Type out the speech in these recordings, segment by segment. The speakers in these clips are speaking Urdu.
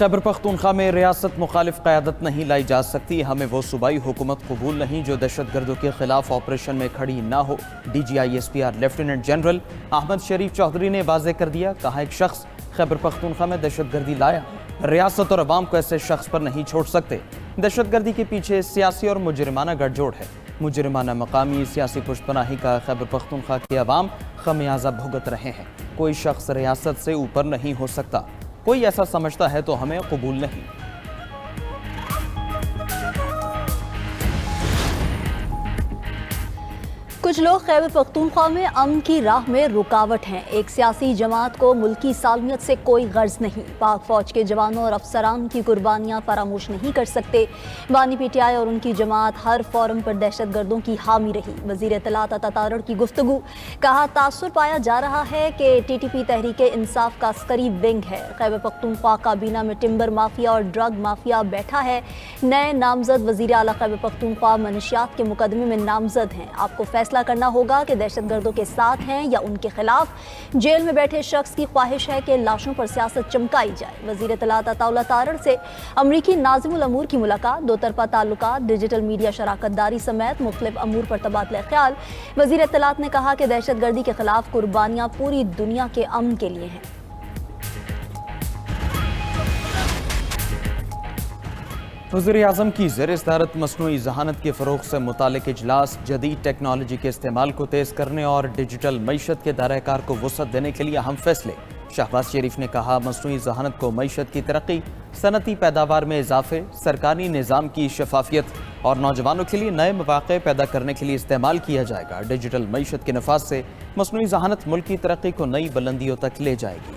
خیبر پختونخوا میں ریاست مخالف قیادت نہیں لائی جا سکتی، ہمیں وہ صوبائی حکومت قبول نہیں جو دہشت گردوں کے خلاف آپریشن میں کھڑی نہ ہو۔ D G I S P R lieutenant general Ahmed Sharif Chaudhry نے واضح کر دیا، کہا ایک شخص خیبر پختونخوا میں دہشت گردی لایا، ریاست اور عوام کو ایسے شخص پر نہیں چھوڑ سکتے۔ دہشت گردی کے پیچھے سیاسی اور مجرمانہ گٹھ جوڑ ہے، مجرمانہ مقامی سیاسی پشت پناہی کا خیبر پختونخوا کے عوام خمیازہ بھگت رہے ہیں۔ کوئی شخص ریاست سے اوپر نہیں ہو سکتا، کوئی ایسا سمجھتا ہے تو ہمیں قبول نہیں۔ کچھ لوگ خیبر پختونخوا میں امن کی راہ میں رکاوٹ ہیں۔ ایک سیاسی جماعت کو ملکی سالمیت سے کوئی غرض نہیں۔ پاک فوج کے جوانوں اور افسران کی قربانیاں فراموش نہیں کر سکتے۔ بانی پی ٹی آئی اور ان کی جماعت ہر فورم پر دہشت گردوں کی حامی رہی۔ وزیر اطلاعات عطا تارڑ کی گفتگو، کہا تاثر پایا جا رہا ہے کہ T T P Tehreek Insaf کا عسکری ونگ ہے۔ خیبر پختونخوا کابینہ میں ٹمبر مافیا اور ڈرگ مافیا بیٹھا ہے۔ نئے نامزد وزیر اعلیٰ خیبر پختونخوا منشیات کے مقدمے میں نامزد ہیں۔ آپ کو فیصلہ کرنا ہوگا کہ دہشت گردوں کے ساتھ ہیں یا ان کے خلاف۔ جیل میں بیٹھے شخص کی خواہش ہے کہ لاشوں پر سیاست چمکائی جائے۔ وزیر اطلاعات عطا تارڑ سے امریکی ناظم الامور کی ملاقات، دو طرفہ تعلقات، ڈیجیٹل میڈیا شراکت داری سمیت مختلف امور پر تبادلہ خیال۔ وزیر اطلاعات نے کہا کہ دہشت گردی کے خلاف قربانیاں پوری دنیا کے امن کے لیے ہیں۔ وزیر اعظم کی زیر صدارت مصنوعی ذہانت کے فروغ سے متعلق اجلاس جدید ٹیکنالوجی کے استعمال کو تیز کرنے اور ڈیجیٹل معیشت کے دائرہ کار کو وسعت دینے کے لیے اہم فیصلے۔ شہباز شریف نے کہا مصنوعی ذہانت کو معیشت کی ترقی، صنعتی پیداوار میں اضافے، سرکاری نظام کی شفافیت اور نوجوانوں کے لیے نئے مواقع پیدا کرنے کے لیے استعمال کیا جائے گا۔ ڈیجیٹل معیشت کے نفاذ سے مصنوعی ذہانت ملک کی ترقی کو نئی بلندیوں تک لے جائے گی۔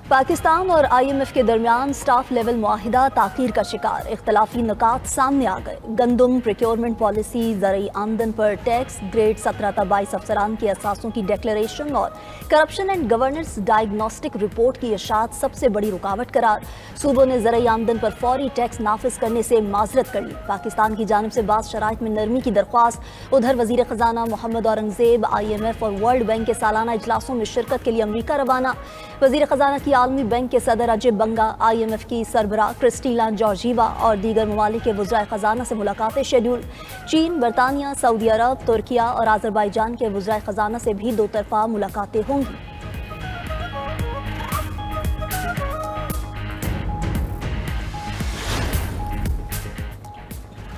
پاکستان اور آئی ایم ایف کے درمیان سٹاف لیول معاہدہ تاخیر کا شکار، اختلافی نکات سامنے آ گئے۔ گندم پروکیورمنٹ پالیسی، زرعی آمدن پر ٹیکس، گریڈ 17 تا 22 افسران کے اثاثوں کی ڈکلیریشن اور corruption and governance diagnostic report کی اشاعت سب سے بڑی رکاوٹ قرار۔ صوبوں نے زرعی آمدن پر فوری ٹیکس نافذ کرنے سے معذرت کر لی۔ پاکستان کی جانب سے بعض شرائط میں نرمی کی درخواست۔ ادھر وزیر خزانہ Muhammad Aurangzeb I am F اور ورلڈ بینک کے سالانہ اجلاسوں میں شرکت کے لیے امریکہ روانہ۔ وزیر خزانہ کی عالمی بینک کے صدر اجے بنگا، آئی ایم ایف کی سربراہ کرسٹینا جارجیوا اور دیگر ممالک کے وزرائے خزانہ سے ملاقاتیں شیڈول۔ چین، برطانیہ، سعودی عرب، ترکیہ اور آذربائیجان کے وزرائے خزانہ سے بھی دو طرفہ ملاقاتیں ہوں گی۔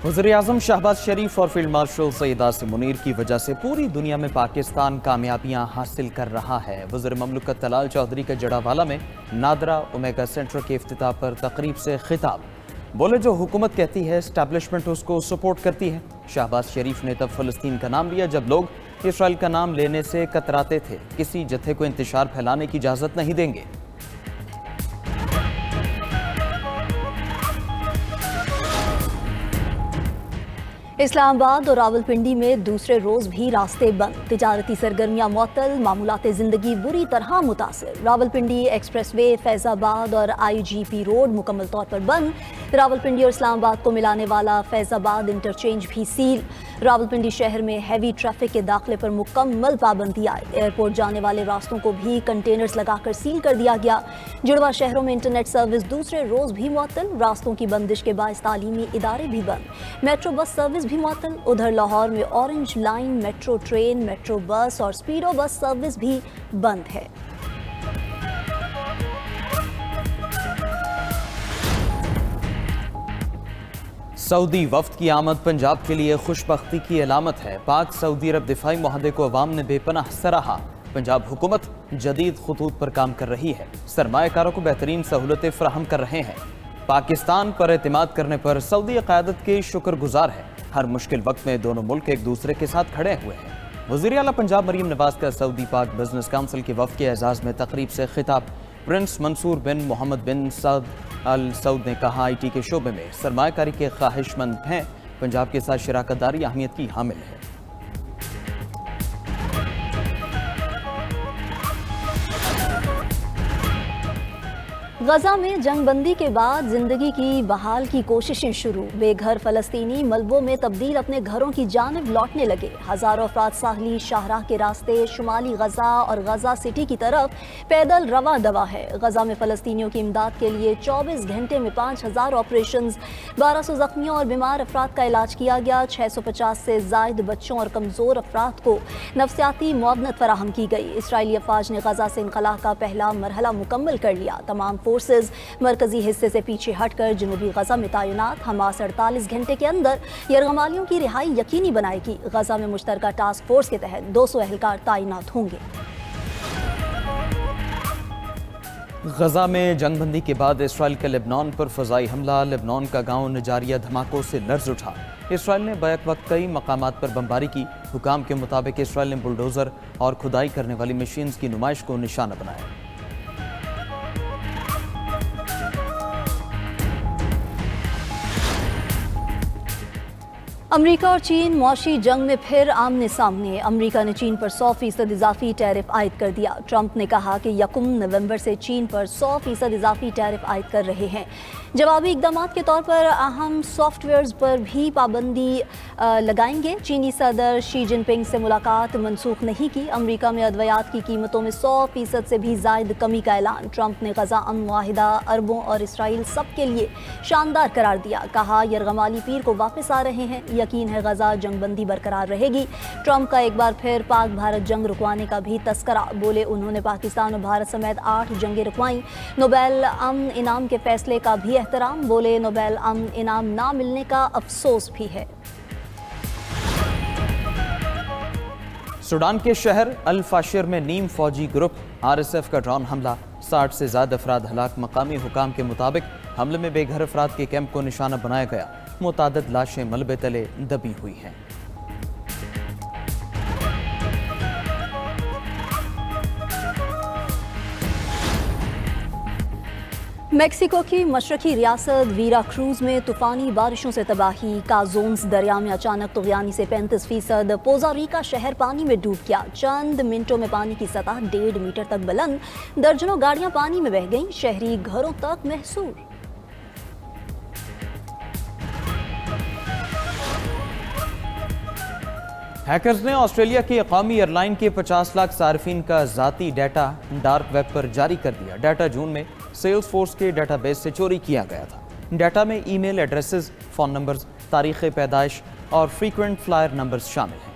وزیر اعظم شہباز شریف اور فیلڈ مارشل سید عاصم منیر کی وجہ سے پوری دنیا میں پاکستان کامیابیاں حاصل کر رہا ہے۔ وزیر مملکت طلال چودھری کا جڑاوالا میں نادرا اومیگا سینٹر کے افتتاح پر تقریب سے خطاب، بولے جو حکومت کہتی ہے اسٹیبلشمنٹ اس کو سپورٹ کرتی ہے۔ شہباز شریف نے تب فلسطین کا نام لیا جب لوگ اسرائیل کا نام لینے سے کتراتے تھے۔ کسی جتھے کو انتشار پھیلانے کی اجازت نہیں دیں گے۔ اسلام آباد اور راولپنڈی میں دوسرے روز بھی راستے بند، تجارتی سرگرمیاں معطل، معمولات زندگی بری طرح متاثر۔ راولپنڈی ایکسپریس وے، فیض آباد اور آئی جی پی روڈ مکمل طور پر بند۔ راولپنڈی اور اسلام آباد کو ملانے والا فیض آباد انٹرچینج بھی سیل۔ راولپنڈی شہر میں ہیوی ٹریفک کے داخلے پر مکمل پابندی آئی۔ ایئرپورٹ جانے والے راستوں کو بھی کنٹینرز لگا کر سیل کر دیا گیا۔ جڑواں شہروں میں انٹرنیٹ سروس دوسرے روز بھی معطل، راستوں کی بندش کے باعث تعلیمی ادارے بھی بند۔ میٹرو بس سروس بھی معطل۔ ادھر لاہور میں orange line metro train, metro bus اور سپیڈو بس سروس بھی بند ہے۔ سعودی وفد کی آمد پنجاب کے لیے خوش بختی کی علامت ہے۔ پاک سعودی عرب دفاعی معاہدے کو عوام نے بے پناہ سراہا۔ پنجاب حکومت جدید خطوط پر کام کر رہی ہے، سرمایہ کاروں کو بہترین سہولتیں فراہم کر رہے ہیں۔ پاکستان پر اعتماد کرنے پر سعودی قیادت کے شکر گزار ہے۔ ہر مشکل وقت میں دونوں ملک ایک دوسرے کے ساتھ کھڑے ہوئے ہیں۔ وزیر اعلیٰ پنجاب مریم نواز کا سعودی پاک بزنس کونسل کے وفد کے اعزاز میں تقریب سے خطاب۔ پرنس منصور بن محمد بن سعد ال سعود نے کہا آئی ٹی کے شعبے میں سرمایہ کاری کے خواہش مند ہیں، پنجاب کے ساتھ شراکت داری اہمیت کی حامل ہے۔ غزہ میں جنگ بندی کے بعد زندگی کی بحال کی کوششیں شروع، بے گھر فلسطینی ملبوں میں تبدیل اپنے گھروں کی جانب لوٹنے لگے۔ ہزاروں افراد ساحلی شاہراہ کے راستے شمالی غزہ اور غزہ سٹی کی طرف پیدل رواں دواں ہے۔ غزہ میں فلسطینیوں کی امداد کے لیے 24 گھنٹے میں 5000 آپریشنز، 1200 زخمیوں اور بیمار افراد کا علاج کیا گیا۔ 650 سے زائد بچوں اور کمزور افراد کو نفسیاتی معاونت فراہم کی گئی۔ اسرائیلی افواج نے غزہ سے انخلاء کا پہلا مرحلہ مکمل کر لیا۔ تمام فورسز مرکزی حصے سے پیچھے ہٹ کر جنوبی غزہ میں تعینات۔ حماس 48 گھنٹے کے اندر یرغمالیوں کی رہائی یقینی بنائے گی۔ غزہ میں مشترکہ ٹاسک فورس کے تحت 200 اہلکار تعینات ہوں گے۔ غزہ میں جنگ بندی کے بعد اسرائیل کا لبنان پر فضائی حملہ، لبنان کا گاؤں نجاریہ دھماکوں سے لرز اٹھا۔ اسرائیل نے بیک وقت کئی مقامات پر بمباری کی۔ حکام کے مطابق اسرائیل نے بلڈوزر اور کھدائی کرنے والی مشینز کی نمائش کو نشانہ بنایا۔ امریکہ اور چین معاشی جنگ میں پھر آمنے سامنے۔ امریکہ نے چین پر 100% اضافی ٹیرف عائد کر دیا۔ ٹرمپ نے کہا کہ 1 نومبر سے چین پر 100% اضافی ٹیرف عائد کر رہے ہیں۔ جوابی اقدامات کے طور پر اہم سافٹ ویئرز پر بھی پابندی لگائیں گے۔ چینی صدر شی جن پنگ سے ملاقات منسوخ نہیں کی۔ امریکہ میں ادویات کی قیمتوں میں 100% سے بھی زائد کمی کا اعلان۔ ٹرمپ نے غزہ امن معاہدہ عربوں اور اسرائیل سب کے لیے شاندار قرار دیا۔ کہا یرغمالی پیر کو واپس آ رہے ہیں، یقین ہے غزہ جنگ بندی برقرار رہے گی۔ ٹرمپ کا ایک بار پھر پاک بھارت جنگ رکوانے کا بھی تذکرہ۔ بولے انہوں نے پاکستان اور بھارت سمیت 8 جنگیں رکوائیں۔ نوبیل امن انعام کے فیصلے کا بھی احترام۔ بولے نوبیل امن انعام نہ ملنے کا افسوس بھی ہے۔ سوڈان کے شہر الفاشر میں نیم فوجی گروپ RSF کا ڈرون حملہ، 60 سے زائد افراد ہلاک۔ مقامی حکام کے مطابق حملے میں بے گھر افراد کے کیمپ کو نشانہ بنایا گیا۔ متعدد لاشیں ملبے تلے دبی ہوئی ہیں۔ میکسیکو کی مشرقی ریاست ویرا کروز میں طوفانی بارشوں سے تباہی۔ کازونز دریا میں اچانک طغیانی سے 35%۔ پوزاریکا شہر پانی میں ڈوب گیا۔ چند منٹوں میں پانی کی سطح 1.5 میٹر تک بلند۔ درجنوں گاڑیاں پانی میں بہہ گئیں۔ شہری گھروں تک محصور۔ ہیکرز نے آسٹریلیا کی قومی ایئر لائن کے 50 لاکھ صارفین کا ذاتی ڈیٹا ڈارک ویب پر جاری کر دیا۔ ڈیٹا جون میں سیلز فورس کے ڈیٹا بیس سے چوری کیا گیا تھا۔ ڈیٹا میں ای میل ایڈریسز، فون نمبرز، تاریخ پیدائش اور فریکوینٹ فلائر نمبرز شامل ہیں۔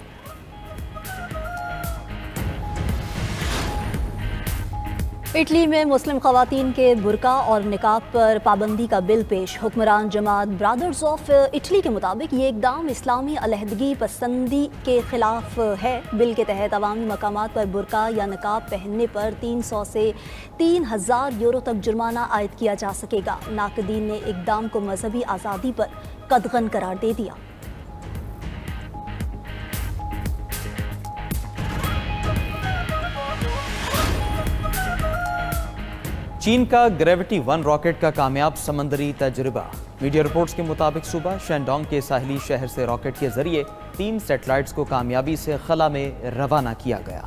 اٹلی میں مسلم خواتین کے برقع اور نقاب پر پابندی کا بل پیش۔ حکمران جماعت برادرز آف اٹلی کے مطابق یہ اقدام اسلامی علیحدگی پسندی کے خلاف ہے۔ بل کے تحت عوامی مقامات پر برقع یا نقاب پہننے پر 300 سے 3000 یورو تک جرمانہ عائد کیا جا سکے گا۔ ناقدین نے اقدام کو مذہبی آزادی پر قدغن قرار دے دیا۔ چین کا گریوٹی 1 راکٹ کا کامیاب سمندری تجربہ۔ میڈیا رپورٹس کے مطابق صبح شینڈونگ کے ساحلی شہر سے راکٹ کے ذریعے 3 سیٹلائٹس کو کامیابی سے خلا میں روانہ کیا گیا۔